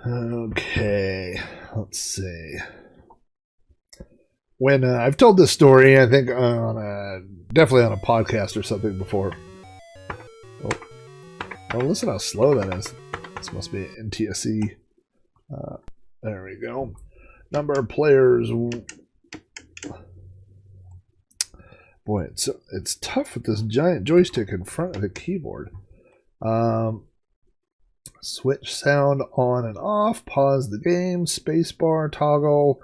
Okay, let's see. When I've told this story, I think definitely on a podcast or something before. Oh, listen how slow that is. This must be NTSC. There we go. Number of players. Boy, it's tough with this giant joystick in front of the keyboard. Switch sound on and off. Pause the game. Spacebar toggle.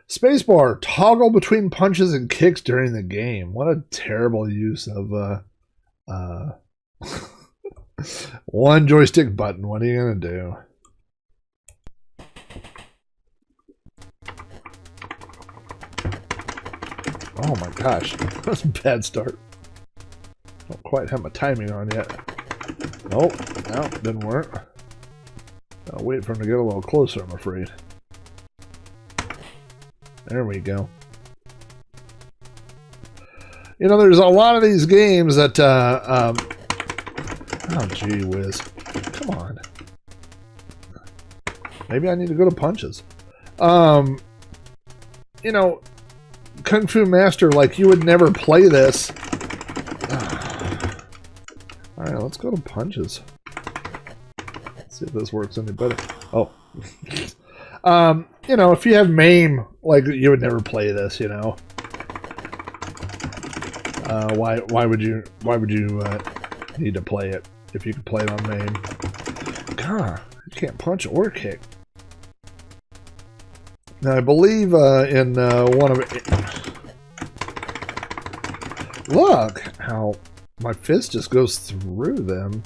Spacebar toggle between punches and kicks during the game. What a terrible use of one joystick button. What are you gonna do? Oh my gosh, that's a bad start. Don't quite have my timing on yet. Nope, no, didn't work. I'll wait for him to get a little closer, I'm afraid. There we go. You know, there's a lot of these games that, oh gee whiz. Come on. Maybe I need to go to punches. You know, Kung Fu Master, like, you would never play this. Alright, let's go to punches. Let's see if this works any better. Oh. You know, if you have MAME, like, you would never play this, you know. Why would you need to play it if you could play it on MAME? God, you can't punch or kick. Now, I believe in one of it. Look how my fist just goes through them.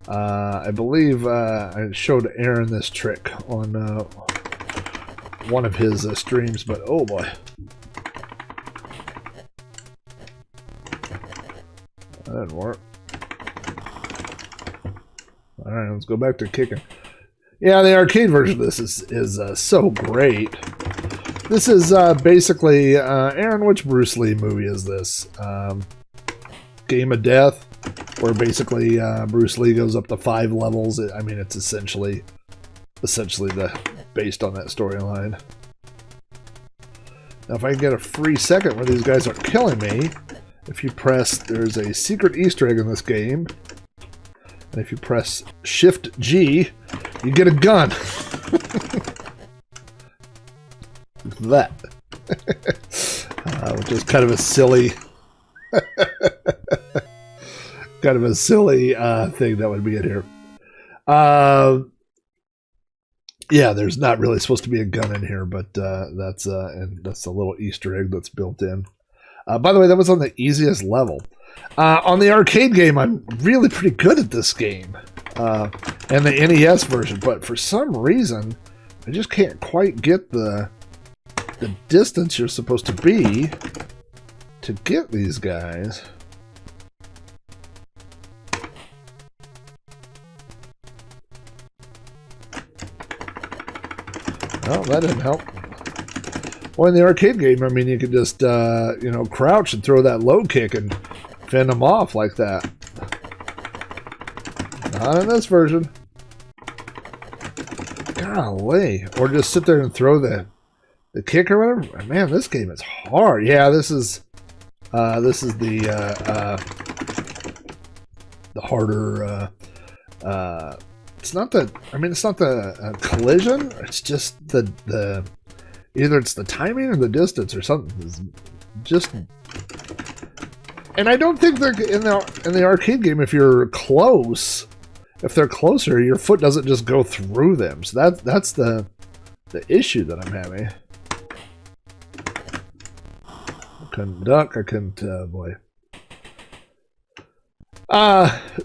I believe I showed Aaron this trick on one of his streams, but oh boy. That didn't work. Alright, let's go back to kicking. Yeah, the arcade version of this is so great. This is basically, Aaron, which Bruce Lee movie is this? Game of Death, where basically Bruce Lee goes up to 5 levels. I mean, it's essentially based on that storyline. Now, if I can get a free second where these guys are killing me, if you press, there's a secret Easter egg in this game. And if you press Shift G, you get a gun. That. Which is kind of a silly thing that would be in here. Yeah, there's not really supposed to be a gun in here, but that's a little Easter egg that's built in. By the way, that was on the easiest level. On the arcade game, I'm really pretty good at this game. And the NES version, but for some reason, I just can't quite get the distance you're supposed to be to get these guys. Well, that didn't help. Well, in the arcade game, I mean, you could just, you know, crouch and throw that low kick and fend them off like that. Not in this version. Golly. Or just sit there and throw the kick or whatever. Man, this game is hard. Yeah, this is the harder, it's not the collision. It's just the either it's the timing or the distance or something. It's just, and I don't think they're in the arcade game. If you're close, if they're closer, your foot doesn't just go through them. So that's the issue that I'm having. I couldn't duck. I couldn't. Boy.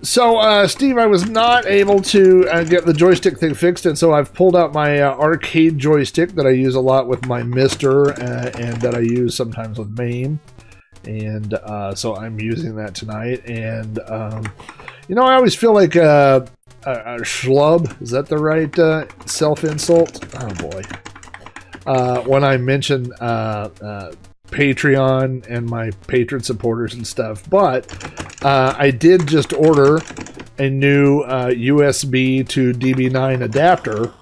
So Steve, I was not able to get the joystick thing fixed, and so I've pulled out my arcade joystick that I use a lot with my Mister, and that I use sometimes with MAME, and so I'm using that tonight. And you know, I always feel like a schlub. Is that the right self-insult? Oh boy. When I mention Patreon and my patron supporters and stuff, but I did just order a new USB to DB9 adapter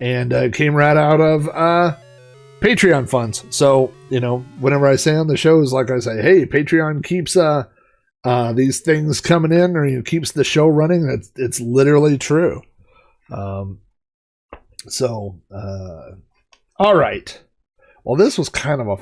and came right out of Patreon funds. So, you know, whenever I say on the shows, like I say, hey, Patreon keeps these things coming in, or keeps the show running. It's literally true. All right. Well, this was kind of a